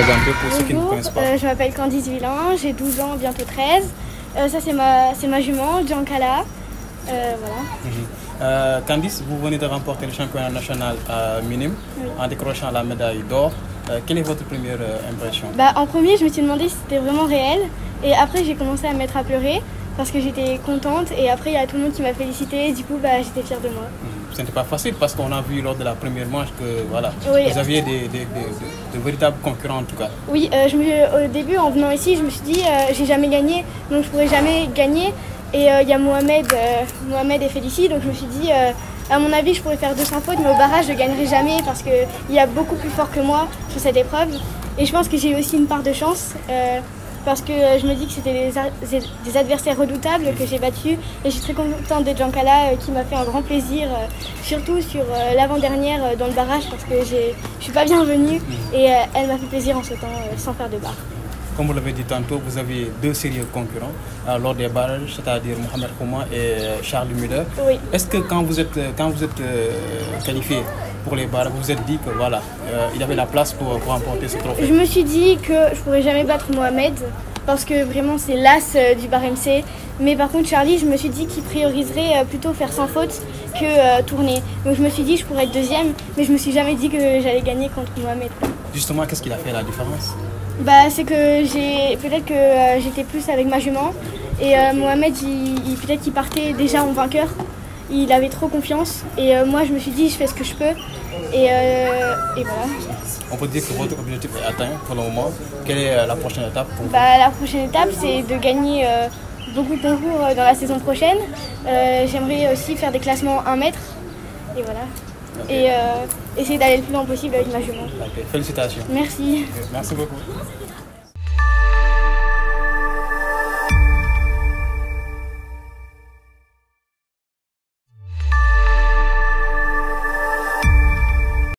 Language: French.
présenter pour ceux qui ne vous Bonjour, connaissent pas. je m'appelle Candice Villain, j'ai 12 ans, bientôt 13. Ça c'est ma jument, Giancala. Voilà. Candice, vous venez de remporter le championnat national minime Oui. en décrochant la médaille d'or. Quelle est votre première impression? En premier, je me suis demandé si c'était vraiment réel. Et après, j'ai commencé à me mettre à pleurer parce que j'étais contente. Et après, il y a tout le monde qui m'a félicité. Du coup, j'étais fière de moi. Ce n'était pas facile parce qu'on a vu lors de la première manche que voilà, Oui. vous aviez de véritables concurrents en tout cas. Oui, au début, en venant ici, je me suis dit, j'ai jamais gagné, donc je pourrais jamais gagner. Et il y a Mohamed et Félicie, donc je me suis dit, à mon avis, je pourrais faire 200 fautes, mais au barrage, je ne gagnerai jamais parce qu'il y a beaucoup plus fort que moi sur cette épreuve. Et je pense que j'ai eu aussi une part de chance parce que je me dis que c'était des adversaires redoutables que j'ai battus. Et je suis très contente de Giancala qui m'a fait un grand plaisir, surtout sur l'avant-dernière dans le barrage parce que je ne suis pas bien venue et elle m'a fait plaisir en sautant sans faire de barre. Comme vous l'avez dit tantôt, vous aviez deux sérieux concurrents lors des barrages, c'est-à-dire Mohamed Kouma et Charles Müller. Oui. Est-ce que quand vous êtes qualifié pour les barrages, vous vous êtes dit que voilà, il y avait la place pour remporter ce trophée? Je me suis dit que je ne pourrais jamais battre Mohamed parce que vraiment c'est l'as du bar MC. Mais par contre Charlie, je me suis dit qu'il prioriserait plutôt faire sans faute que tourner. Donc je me suis dit que je pourrais être deuxième, mais je me suis jamais dit que j'allais gagner contre Mohamed. Justement, qu'est-ce qu'il a fait la différence? C'est que peut-être que j'étais plus avec ma jument et Mohamed peut-être qu'il partait déjà en vainqueur. Il avait trop confiance et moi je me suis dit je fais ce que je peux et voilà. On peut dire que votre objectif est atteint pour le moment. Quelle est la prochaine étape pour vous? La prochaine étape c'est de gagner beaucoup de concours dans la saison prochaine. J'aimerais aussi faire des classements 1 mètre et voilà. Okay. Et essayer d'aller le plus loin possible avec ma jument. Okay. Félicitations. Merci. Merci beaucoup.